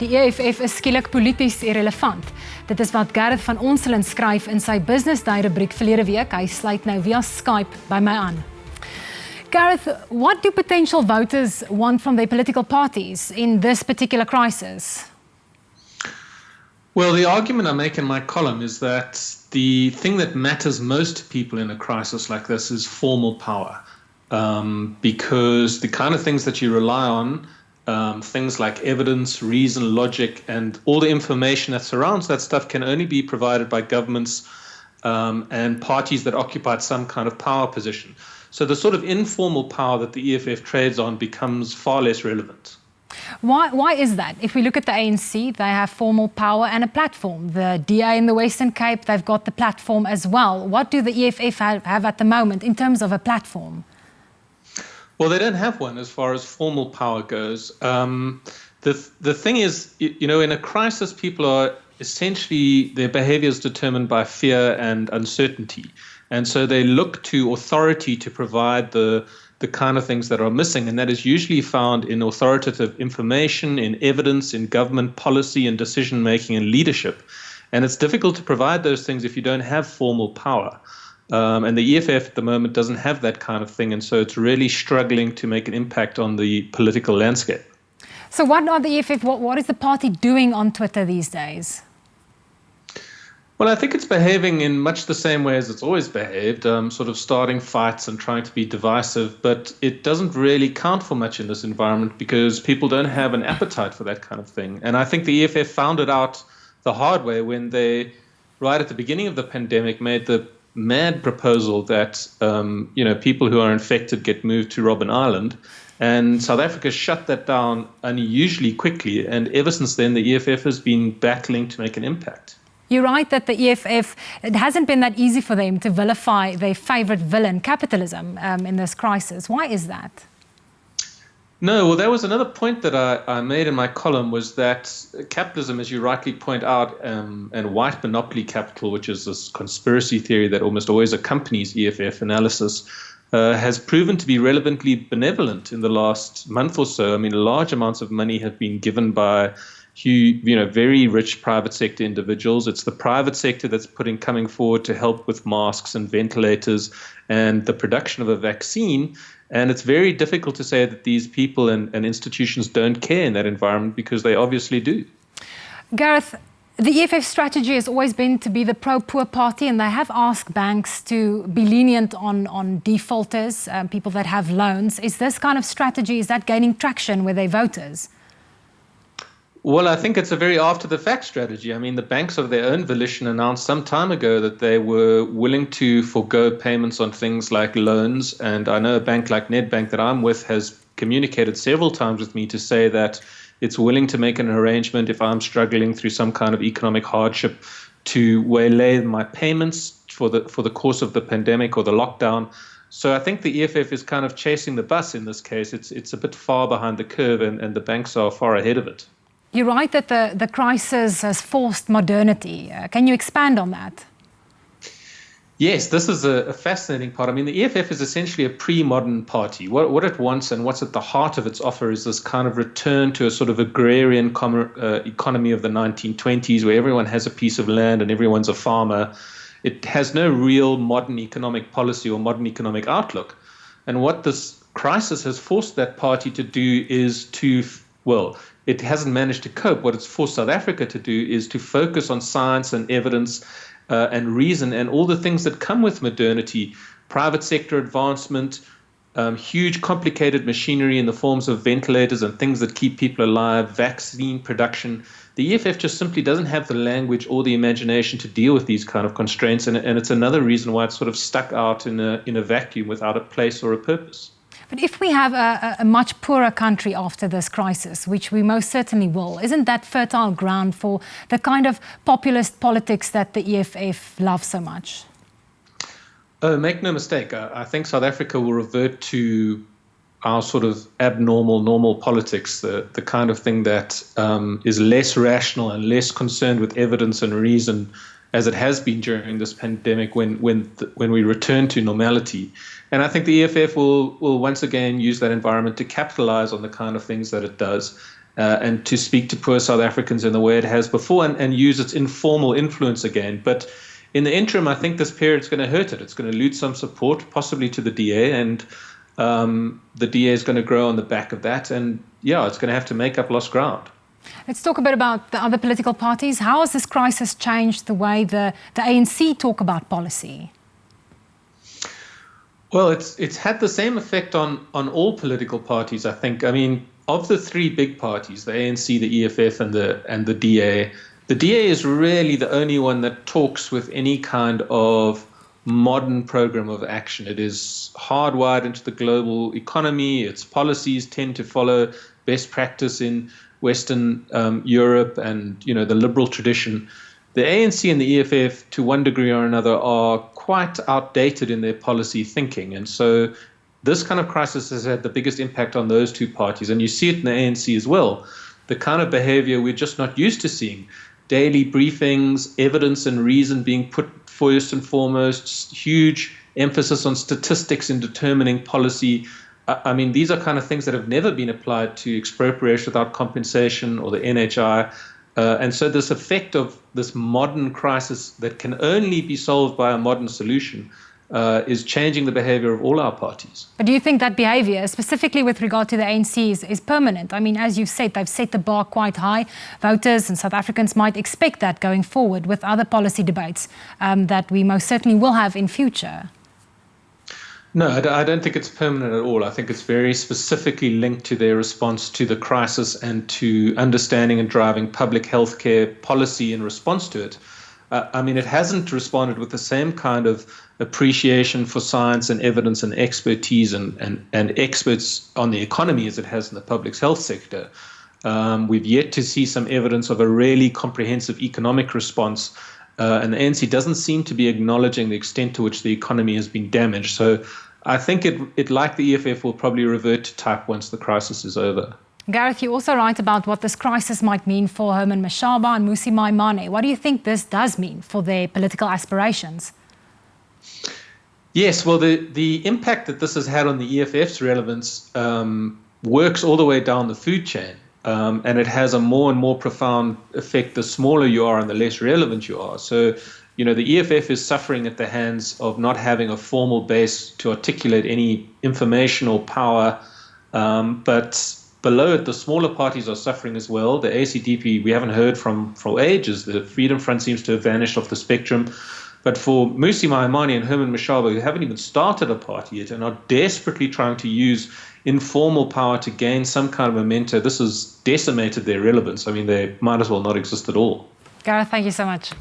Die EFF is skielik polities irrelevant. Dit is wat Gareth van Onselen skryf in sy Business Day rubriek verlede week. Hy sluit nou via Skype by my aan. Gareth, what do potential voters want from their political parties in this particular crisis? Well, the argument I make in my column is that the thing that matters most to people in a crisis like this is formal power. Because the kind of things that you rely on, things like evidence, reason, logic, and all the information that surrounds that stuff can only be provided by governments and parties that occupy some kind of power position. So the sort of informal power that the EFF trades on becomes far less relevant. Why is that? If we look at the ANC, they have formal power and a platform. The DA in the Western Cape, they've got the platform as well. What do the EFF have at the moment in terms of a platform? Well, they don't have one as far as formal power goes. The thing is, you know, in a crisis, people are essentially, their behavior is determined by fear and uncertainty. And so they look to authority to provide the kind of things that are missing. And that is usually found in authoritative information, in evidence, in government policy and decision-making and leadership. And it's difficult to provide those things if you don't have formal power. And the EFF at the moment doesn't have that kind of thing, and so it's really struggling to make an impact on the political landscape. So what are the EFF, what is the party doing on Twitter these days? Well, I think it's behaving in much the same way as it's always behaved, sort of starting fights and trying to be divisive, but it doesn't really count for much in this environment because people don't have an appetite for that kind of thing. And I think the EFF found it out the hard way when they, right at the beginning of the pandemic, made the mad proposal that people who are infected get moved to Robben Island, and South Africa shut that down unusually quickly, and ever since then the EFF has been battling to make an impact. You're right that the EFF, it hasn't been that easy for them to vilify their favourite villain, capitalism, in this crisis. Why is that? No, well, that was another point that I made in my column, was that capitalism, as you rightly point out, and white monopoly capital, which is this conspiracy theory that almost always accompanies EFF analysis, has proven to be relevantly benevolent in the last month or so. I mean, large amounts of money have been given by very rich private sector individuals. It's the private sector that's coming forward to help with masks and ventilators and the production of a vaccine. And it's very difficult to say that these people and institutions don't care in that environment, because they obviously do. Gareth, the EFF strategy has always been to be the pro-poor party, and they have asked banks to be lenient on defaulters, people that have loans. Is this kind of strategy, is that gaining traction with their voters? Well, I think it's a very after-the-fact strategy. I mean, the banks of their own volition announced some time ago that they were willing to forego payments on things like loans. And I know a bank like Nedbank that I'm with has communicated several times with me to say that it's willing to make an arrangement if I'm struggling through some kind of economic hardship to waylay my payments for the course of the pandemic or the lockdown. So I think the EFF is kind of chasing the bus in this case. It's a bit far behind the curve, and the banks are far ahead of it. You're right that the crisis has forced modernity. Can you expand on that? Yes, this is a fascinating part. I mean, the EFF is essentially a pre-modern party. What it wants and what's at the heart of its offer is this kind of return to a sort of agrarian economy of the 1920s, where everyone has a piece of land and everyone's a farmer. It has no real modern economic policy or modern economic outlook. And what this crisis has forced that party to do is it hasn't managed to cope. What it's forced South Africa to do is to focus on science and evidence and reason and all the things that come with modernity, private sector advancement, huge complicated machinery in the forms of ventilators and things that keep people alive, vaccine production. The EFF just simply doesn't have the language or the imagination to deal with these kind of constraints, and it's another reason why it's sort of stuck out in a vacuum without a place or a purpose. But if we have a much poorer country after this crisis, which we most certainly will, isn't that fertile ground for the kind of populist politics that the EFF loves so much? Oh, make no mistake. I think South Africa will revert to our sort of normal politics, the kind of thing that is less rational and less concerned with evidence and reason, as it has been during this pandemic when we return to normality. And I think the EFF will once again use that environment to capitalize on the kind of things that it does and to speak to poor South Africans in the way it has before and use its informal influence again. But in the interim, I think this period's going to hurt it. It's going to lose some support, possibly to the DA, and the DA is going to grow on the back of that. And yeah, it's going to have to make up lost ground. Let's talk a bit about the other political parties. How has this crisis changed the way the ANC talk about policy? Well, it's had the same effect on all political parties, I think. I mean, of the three big parties, the ANC, the EFF, and the DA, the DA is really the only one that talks with any kind of modern program of action. It is hardwired into the global economy. Its policies tend to follow best practice in Western Europe and, the liberal tradition. The ANC and the EFF, to one degree or another, are quite outdated in their policy thinking. And so this kind of crisis has had the biggest impact on those two parties. And you see it in the ANC as well. The kind of behavior we're just not used to seeing. Daily briefings, evidence and reason being put first and foremost, huge emphasis on statistics in determining policy. I mean, these are kind of things that have never been applied to expropriation without compensation or the NHI. And so this effect of this modern crisis that can only be solved by a modern solution is changing the behavior of all our parties. But do you think that behavior, specifically with regard to the ANC, is permanent? I mean, as you've said, they've set the bar quite high. Voters and South Africans might expect that going forward with other policy debates that we most certainly will have in future. No, I don't think it's permanent at all. I think it's very specifically linked to their response to the crisis and to understanding and driving public health care policy in response to it. I mean, it hasn't responded with the same kind of appreciation for science and evidence and expertise and experts on the economy as it has in the public health sector. We've yet to see some evidence of a really comprehensive economic response. And the ANC doesn't seem to be acknowledging the extent to which the economy has been damaged. So I think it like the EFF, will probably revert to type once the crisis is over. Gareth, you also write about what this crisis might mean for Herman Mashaba and Mmusi Maimane. What do you think this does mean for their political aspirations? Yes, well, the impact that this has had on the EFF's relevance works all the way down the food chain. And it has a more and more profound effect the smaller you are and the less relevant you are. So, the EFF is suffering at the hands of not having a formal base to articulate any information or power. But below it, the smaller parties are suffering as well. The ACDP, we haven't heard from for ages. The Freedom Front seems to have vanished off the spectrum. But for Mmusi Maimane and Herman Mashaba, who haven't even started a party yet and are desperately trying to use informal power to gain some kind of momentum, this has decimated their relevance. I mean, they might as well not exist at all. Gareth, thank you so much.